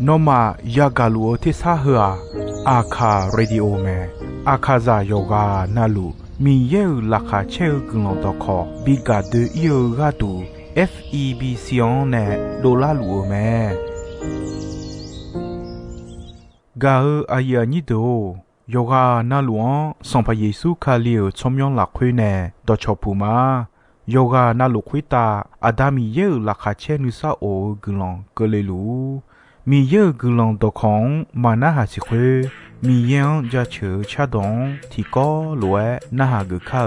นอมายากาลัวที่ซาหัวอาคาเรดิโอเมอาคาซาโยกานาลูมีเยอลักาเชลกลองตอคอบิกาเดเยอกาตู FEB ซิออนเนโดลาลูเมกาอายานิโดโยกานาลวงสัมพเยซูคาเลียวชมยองหลักคุยเนดอชอปูมาโยกานาลุคุยตาอาดามีเยอลักาเชนุซาโอกลองกเลลูมีเยอะกลองตอของมานาหาสิคุมีเยังจะเชื่อชาดงที่ก็รวยนาหากข้า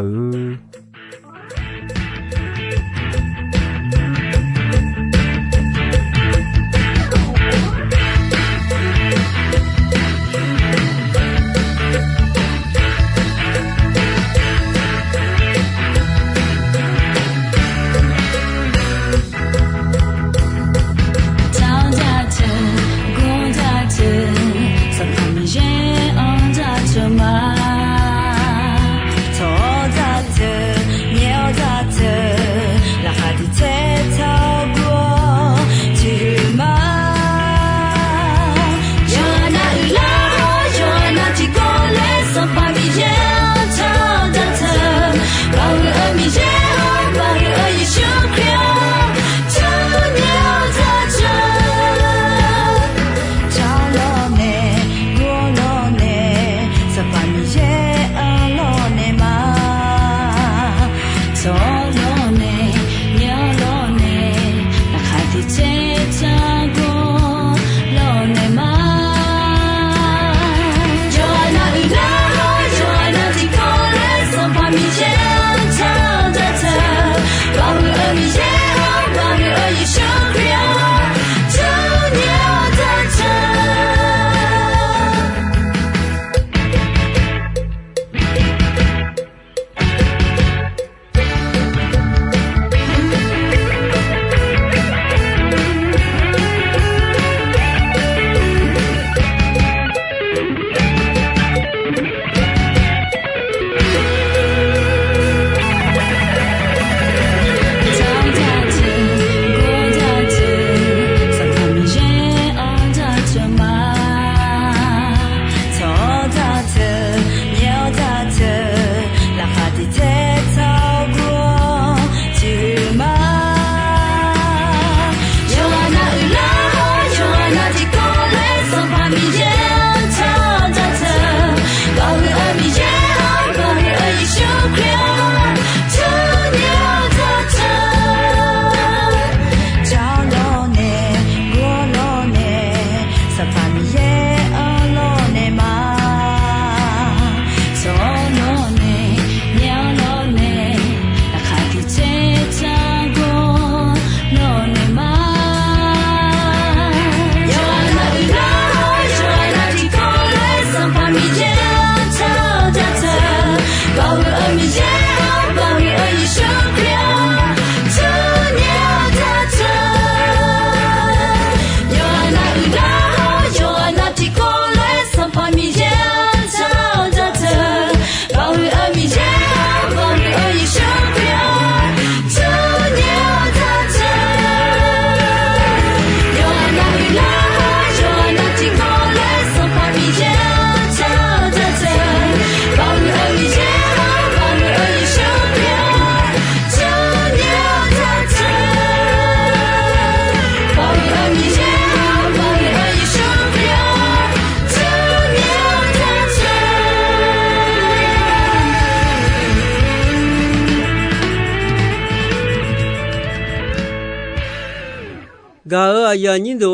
กาอายานิโด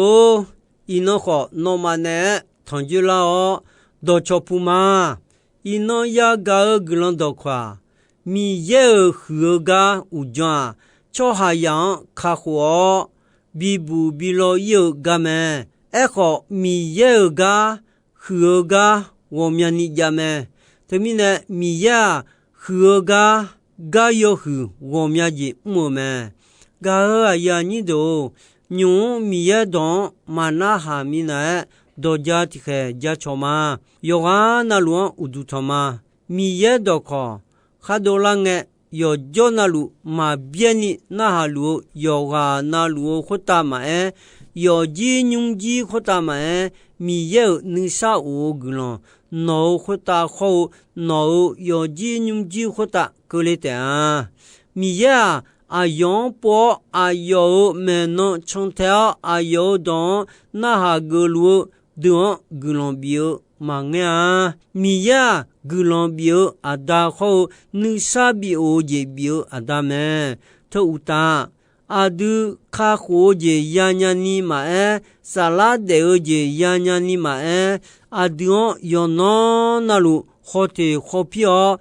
อินอขอนอมาเนทอนจุลาอดอชอปูมาอินอยากากลันดอความีเยหือกาอุจาชอหายังคาขัวบีบูบิโลเยกาเมเอขอมีเยกาหือกาวอมยานิจาเมทมิเนมีเยหือกากาโยหืวอมยาจิมัวเมกาอายานิโดညုံမီရတော့မာနာဟာမီနဲ့ဒေါ်ကြတိခဲကြချောမာယောဂာနလွန်ဥဒုထမမီရတော့ခေါ်ခါဒေါ်လာငဲယောဂျောနလူမာပြဲနိနာဟာလူယောဂာနာလူခွတ်တာမအဲ有几用几或大门米有能杀我个了脑或大后脑有几用几或大个来的米呀啊用波啊有门弄从条啊有东那哈个路的个了表嘛呀米呀个了表啊大后能杀比我这表啊大门头大阿杜卡火节亚亚尼玛萨拉德节亚亚尼玛阿杜有那路好的好票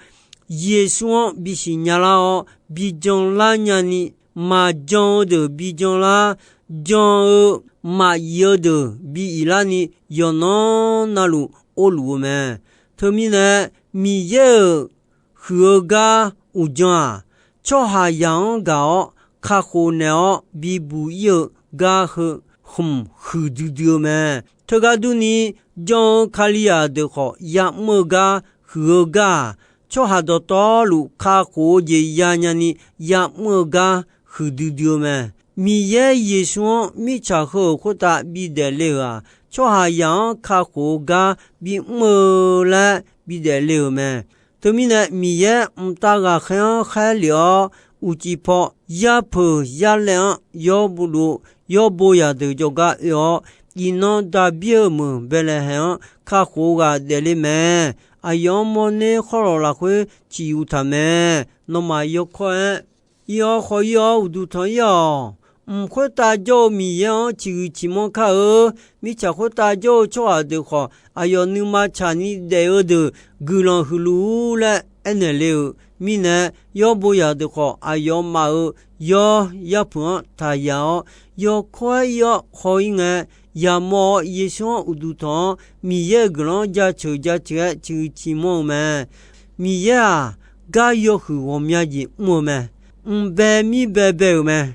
耶稣比西亚拉比将拉亚尼马将的比将拉将马有的比伊拉尼有那路欧路们特米呢米有和个乌将超下养高卡火鸟比不有嘎和和嘟嘟们，这个都你将卡利亚的好亚么嘎和嘎，就还到道路卡火节亚亚尼亚么嘎和嘟嘟们，米耶耶稣米查和或大比得了啊，就还养卡火嘎比么来比得了们，对面呢米耶大个很海了。乌鸡泡亚婆亚亮亚布鲁亚波亚的这个亚伊那大表们本来很卡火个的里面啊要么呢好了啦会只有他们那么有看要好要乌都他要会大叫米样只起码卡米才会大叫做的话啊要你妈查你的的格朗葫芦了安那了米呢要不要的话啊要马要碰他要快要好应该要么也想乌都汤米也格朗加就起码嘛米呀该要和我们家的我们白米白嘛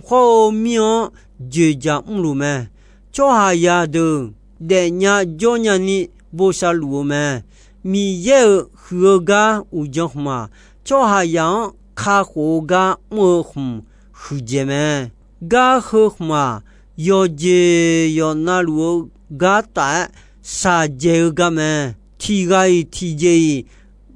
好命就讲路嘛做下呀的的伢叫伢你不杀路嘛米也和个乌江嘛做下样卡火个我和姐们个和嘛要接要那路个大杀接个嘛提接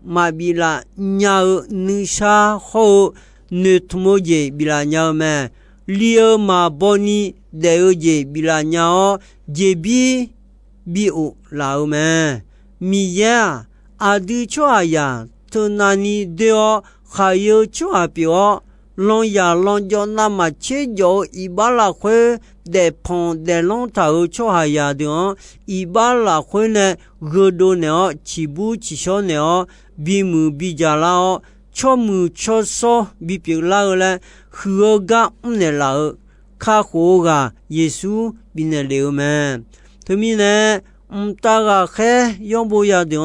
嘛比啦伢你杀好你他妈je bila nyao me lio ma boni de je bila nyao je bi o lao me mi ya adu chwa ya to nani deo khayo chwa pyo long ya long jo na ma che jo ibala khwe de pon de long ta o chwa ya de ibala khwe ne godo ne chi bu chi sho ne bi mu bi ja la cho mu cho so bi pi la la hu ga ne la kha ho ga yesu bi ne le me to mi ne ta ga khe yong bo ya de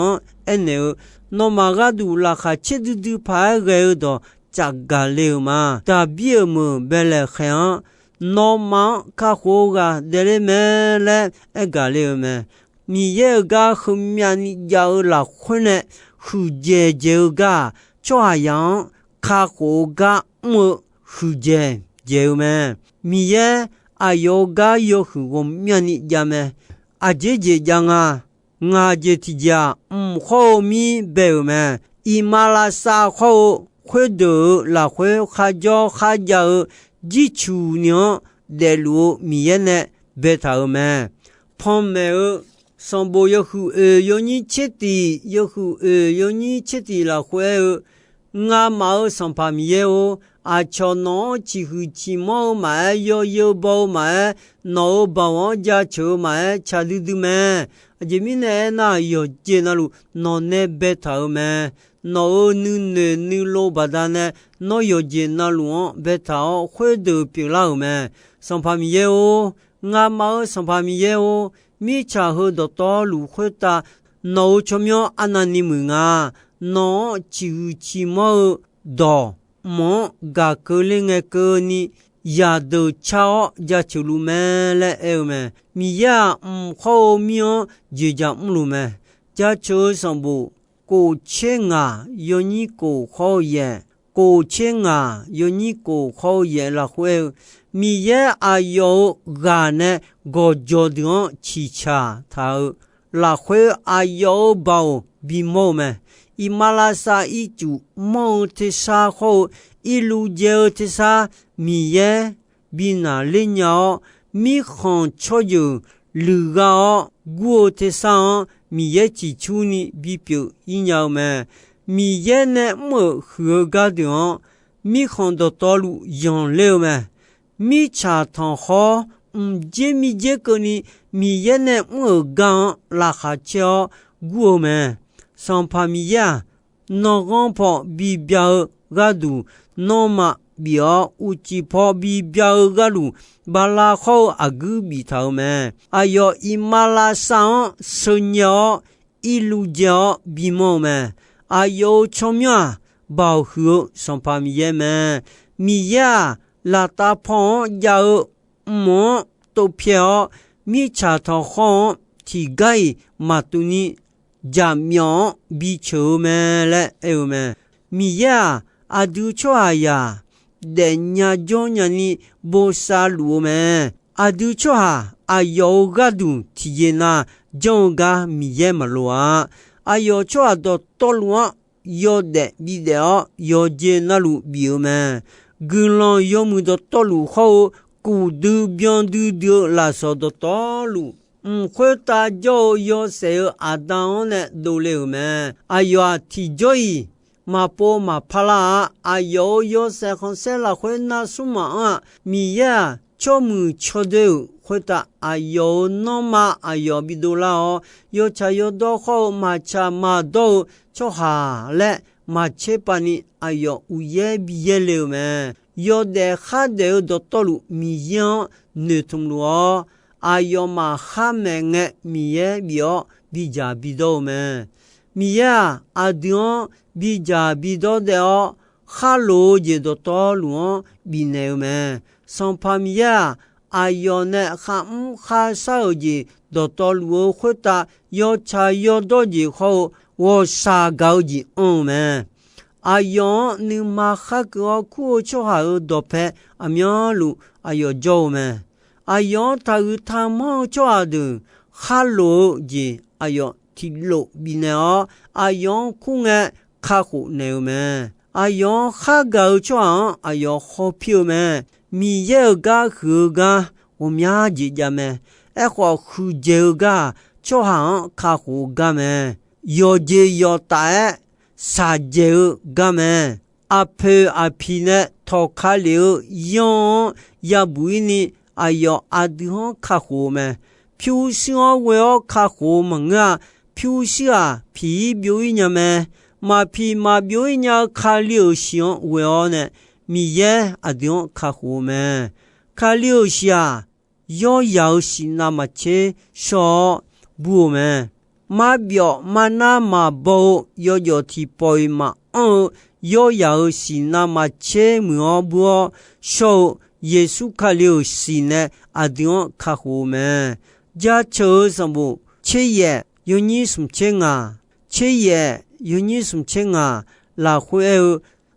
ene no ma ga du la kha che du pa ga do cha ga le ma ta bi mo be le kha no ma kha ho ga de le me le e ga le me mi ye ga hu mya ni ya la khu ne hu je ga chwa yang kha ho ga mo hu je me mi ye ayo ga yo hu go mya ni ja me a je jang a nga je ti ja ho mi be me i ma la sa ho khwe de la khwe kha jo kha ja ji chu nyo de lu mi ye ne be ta me pom me son bo yo hu yo ni cheti yo hu yo ni cheti la khwe nga ma son pa mi ye o a cho no chi hu chi mo ma yo bo ma no ba wa ja chu ma cha du me je mi ne na yo je na lu no ne be ta me no nu lo ba da ne no yo je na lu be ta khwe de pi la me son pa mi ye o nga ma son pa mi ye o mi cha ho do to lu khwe ta no chomyo anani mu nga no chi mo do mo ga ko le nge ko ni ya do chao ja chulu me le e me mi ya kho myo je ja lu me ja cho som bu ko che nga yo ni ko kho ye ko che nga yo ni ko kho ye la khwe 米耶阿有干呢个脚的起茶他拉回阿有包比毛们伊马拉萨伊就毛的沙后一路接的沙米耶比那里鸟米行超有路个过的沙米耶只出你比表一鸟们米耶呢么合个的米行的道路养流们米茶汤好这米这个呢米耶呢么刚拉哈桥过们上帕米呀那个跑比表个度那么表乌鸡跑比表个路巴拉好阿个比头们哎呦伊马拉上生鸟一路叫比毛们哎呦聪明保护上帕米耶们米呀拉大胖要么都票米茶汤好提盖马杜尼加苗比球们来哎呦们米呀阿杜错呀人家中人你不杀路们阿杜错阿有个度提那中个米耶马路啊阿有错到多路啊有的比的有接那路比们格朗有么的道路好古都边的拉萨的道路会大家有谁阿当呢都了们哎呀提着伊马波马帕拉哎呦有谁红色了会那什么啊米呀敲木敲的会大哎呦那么哎呦比多了哦有茶有多好马茶马豆就好了马切把你哎呦乌耶比耶了们有的哈的的道路米样你通路哦哎呦马哈门的米耶表比加比多们米呀阿丁比加比多的哦哈罗je的道路哦比那们上帕米呀哎呦呢哈少je的道路会大有茶有多就好我啥高级们哎呦你马哈个苦就好多陪阿苗路哎呦走们哎呦他们做的哈罗je哎呦提路比呢哎呦苦哎卡苦呢们哎呦哈高做哎呦好票们米耶个和个我们家家们哎好苦就个做好卡苦个们有节有大撒娇个们阿婆阿皮呢托卡了用也不呢哎呦阿弟卡苦们平时我要卡苦们啊平时皮表一样们马皮马表一样卡流行我要呢米耶阿弟卡苦们卡流行要是那么切说不们马表马那马包有提包马要是那么切么不说耶稣卡流行呢阿弟卡苦们家求什么切也有你什么钱啊切也有你什么钱啊拉回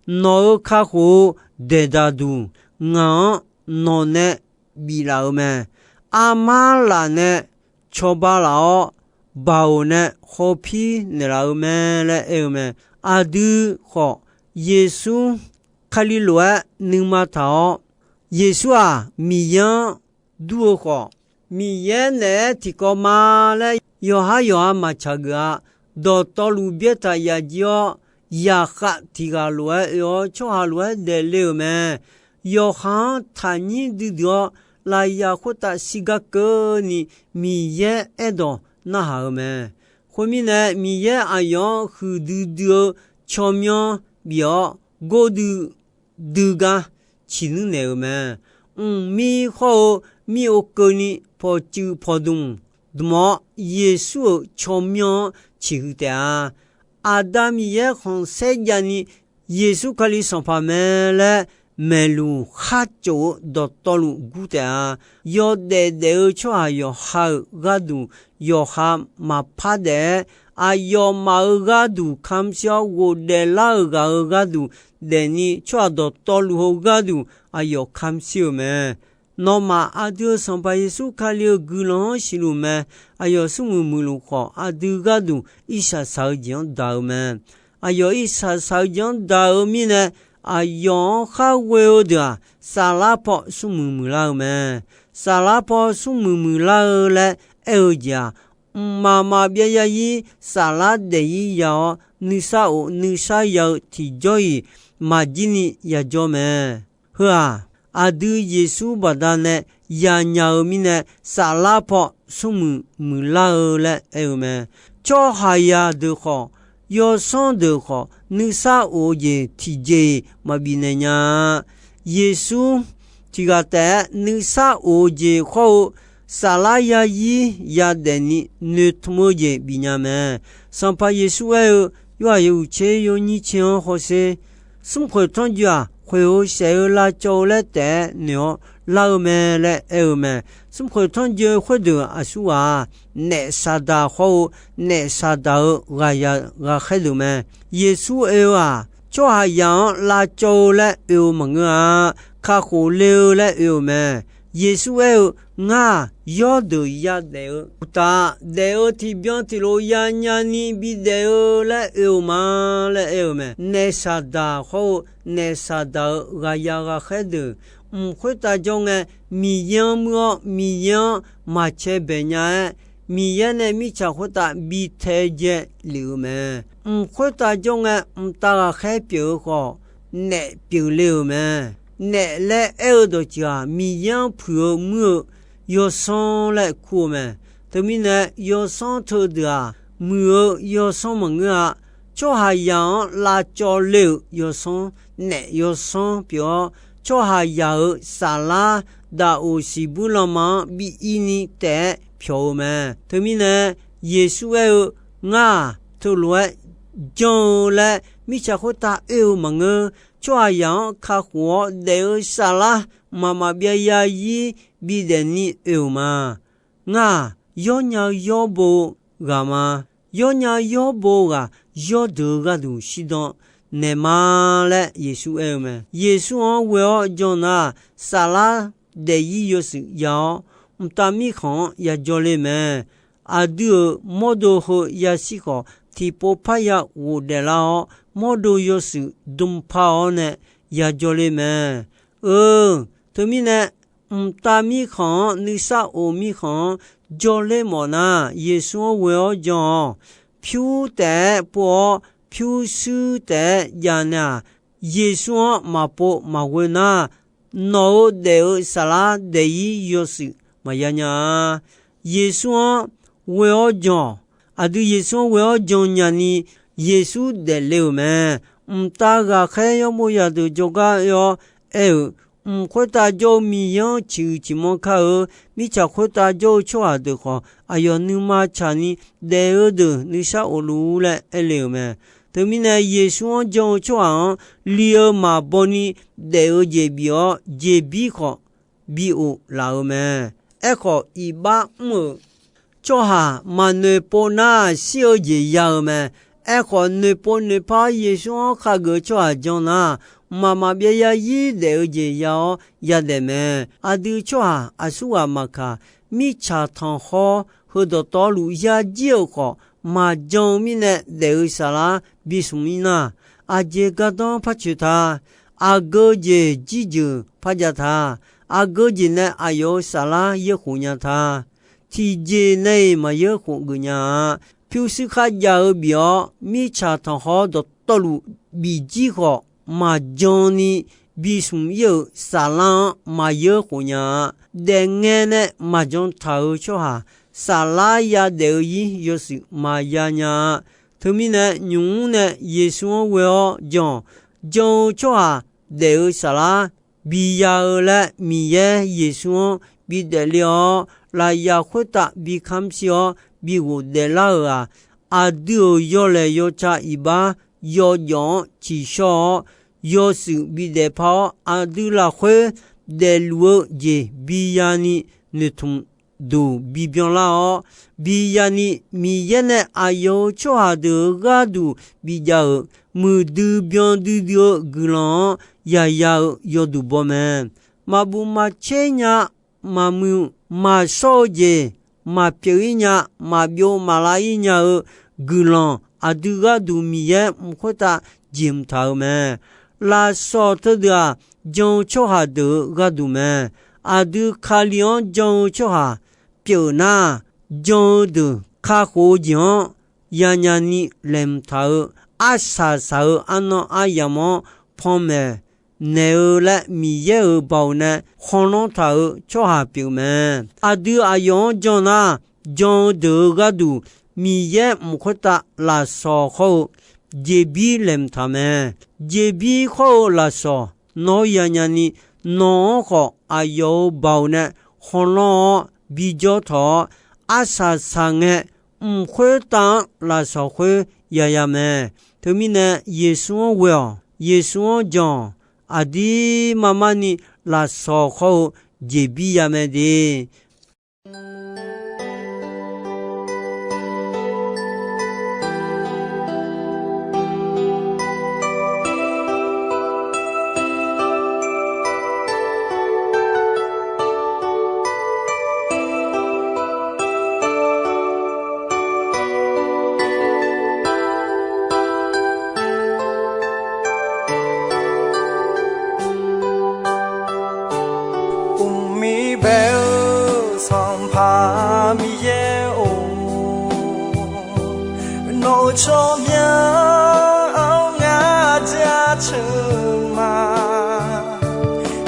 脑卡苦得到度我脑呢比老们阿妈啦呢错巴老包呢好皮你老们来哎们阿杜好耶稣卡里罗你马头耶稣米样多好米耶呢提高马来有马查个到道路边他也叫呀哈提个罗有错哈罗的了们有哈他你的掉来呀或者西个个你米耶爱到那好们后面呢米耶阿样和的巧妙表过度个其能了们米好米有个你跑就跑动那么耶稣巧妙其的阿达米耶红色呀你耶稣可以上帕门来梅路哈就到道路古的有的错有好个度有哈马帕的有马个度看小我的老个度的你错到道路个度有看笑咩？那么阿丢上巴耶稣卡了古朗西路咩？有什么目录好？阿丢个都一下烧将到咩？有一下烧将到面呢？有好味的沙拉包什么目了咩？沙拉包什么目了嘞？家妈妈别呀伊沙拉的伊要你啥要提着伊马吉尼呀做咩？呵啊，阿杜耶稣把他呢呀鸟咪呢沙拉包什么目了嘞？咩？做下呀的好，要上的好，你啥也提着马比呢呀？耶稣这个的你啥也好。沙拉呀伊呀的你女同么也比伢们，上把耶稣有钱有你钱好些，生活中就会有谁来做来的鸟老们来们，生活中就会的说那啥的好，那啥的海路们，耶稣做下样来做来们卡好了来们。耶稣要的呀的，但的提标提罗呀你比的来嘛来嘛，那啥的好，那啥的呀海的，会打中米样马车别人，米样呢米茶会打比太节流嘛，会打中打海表好，那表流嘛。那来的家米样婆母要上来哭嘛，他们呢要上头的母要上门做下样辣椒溜要上那要上表做下药沙拉的乌西布拉嘛比伊尼的票嘛，他们呢耶稣头来将来米家伙打门做样卡活的沙拉妈妈别呀伊比的你嘛要要不干嘛要不要得个东西的那嘛嘞耶稣嘛耶稣我要将那沙拉的伊有时要大米糠也叫嘞嘛杜莫多和也是个提波派呀我的啦莫多有时东跑呢也叫嘞嘛他们呢大米糠你啥欧米糠叫嘞么呢耶稣我要讲飘的波飘苏的呀呢耶稣嘛波嘛为呢脑的沙拉的伊有时嘛呀呢耶稣我要讲对耶稣我要讲呀你耶稣的流嘛大个还要么呀的就个要会打就米样去么卡米茶会打就错的话你嘛查你的你啥我路来流嘛他们呢耶稣讲错里嘛不你的这比可比我老嘛个一把做下嘛呢不那小姐要嘛个呢不呢怕耶稣卡个做讲那妈妈别呀伊的这要呀的me对错说嘛卡米茶汤好和到道路呀就好嘛将米呢的啥啦比什么呢这个当怕去他个这记住怕着他个这呢有啥啦也胡呀他提这呢嘛也胡个呀就是卡呀表米茶汤好到道路比几好嘛将你比什么有啥啦嘛有胡呀等眼呢嘛将头出哈沙拉呀的伊有时嘛呀呀他们呢用呢耶稣为了讲出哈的沙拉比呀了米耶稣比得了来呀回答比看小比我的了都要来要查一把要讲至少要是比得跑都来回的路也比呀你同 du bi bion la o bi ya ni mi ye ne ayo cho ha de ga du bi ja mu du bion du dio glan ya yo du bo me ma bu ma che nya ma mu ma so je ma pye nya ma bio ma la nya glan adu ga du mi ye mo ta jim ta me la so te da jong cho ha de ga du me adu khalion jong cho ha pyo na jong de kha ho jong ya nya ni lem ta asa sa ano ayamo phome ne la mi ye bao na khon ta cho ha pyo me adu ayon jong na jong de ga du mi ye mo ta la so ho jebi lem ta me jebi ho la so no ya nya ni no ho ayo bao na khon bi jo tho asa sa nge khwe ta la so khwe ya me to mi ne yesu we yesu jon adi mama ni la so ho jebi ya me de cho miếng áo ngã cha trường mà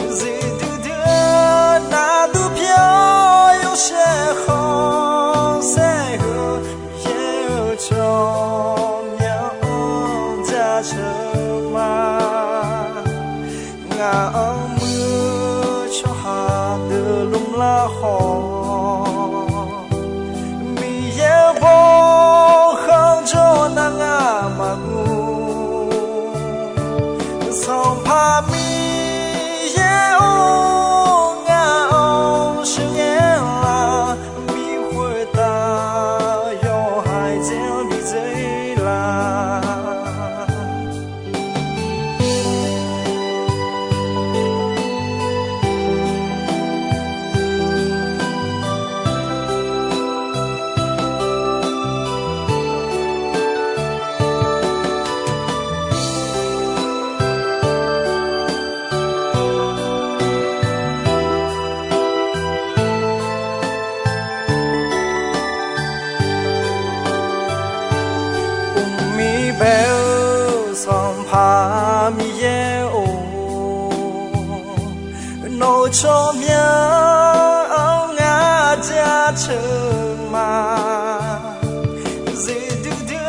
gì từ đưa na tu piao yêu sẽ không sẽ hứa yêu cho miếng cha trường mà ngã mưa cho hà từ lung la hồ song pa mi ye o nga o sheng ye la mi hui ta yo hai jian bi zai la cho miếng áo ngã cha trường mà gì đưa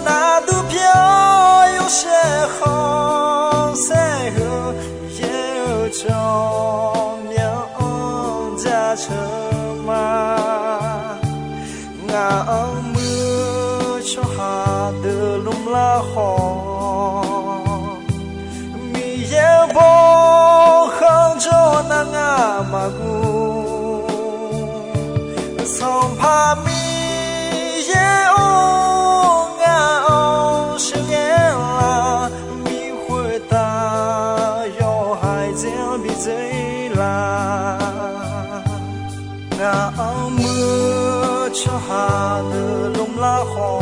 na tu piao yêu sẽ không sẽ hứa yêu cho miếng cha trường mà ngã mưa cho hà từ lung la hồ mi ye bo cho nang mà gu song pa mi ye o nga o sheng ye la mi hui ta yo hai jian bi zai la nga mưa cho hà từ lung la hồ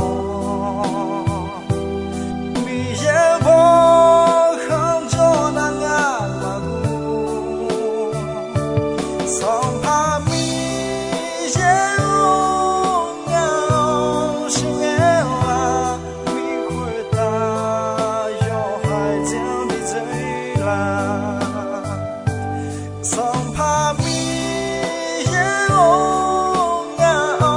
mi ye bo song pa mi ye o nga o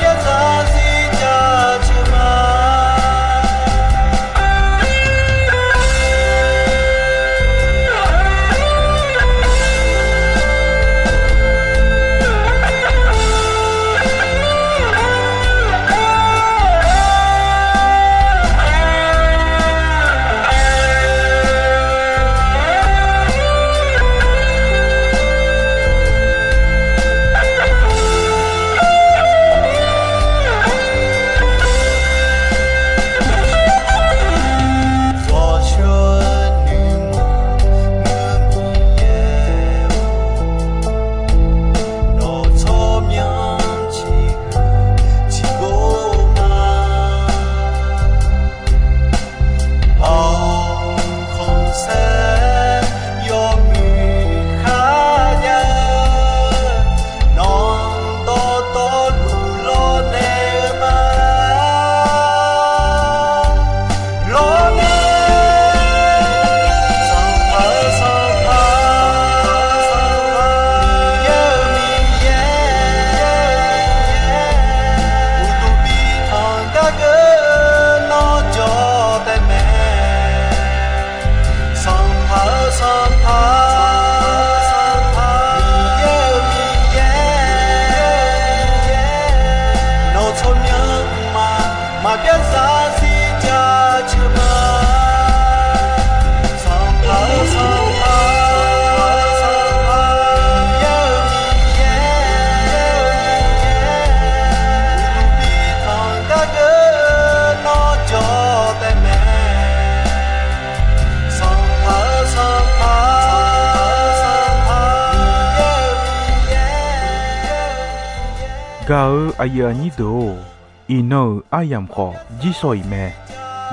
biết ra gì cha chưa mà Gao ayani do ino ayam kho jisoi me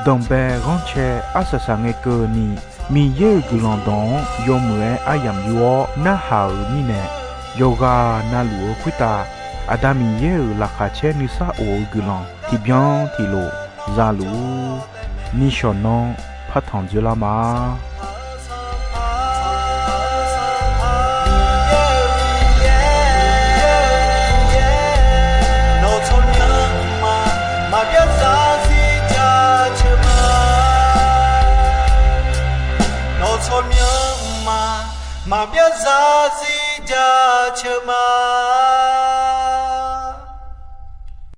dombe ronche asasange ko ni mi ye gulondon yomwe ayam yo na hao ni ne yoga na luo kwita adami ye la khache ni sa o gulon ti bien ti lo zalu ni shonon patan de la ma mà biết ra gì cha chưa mà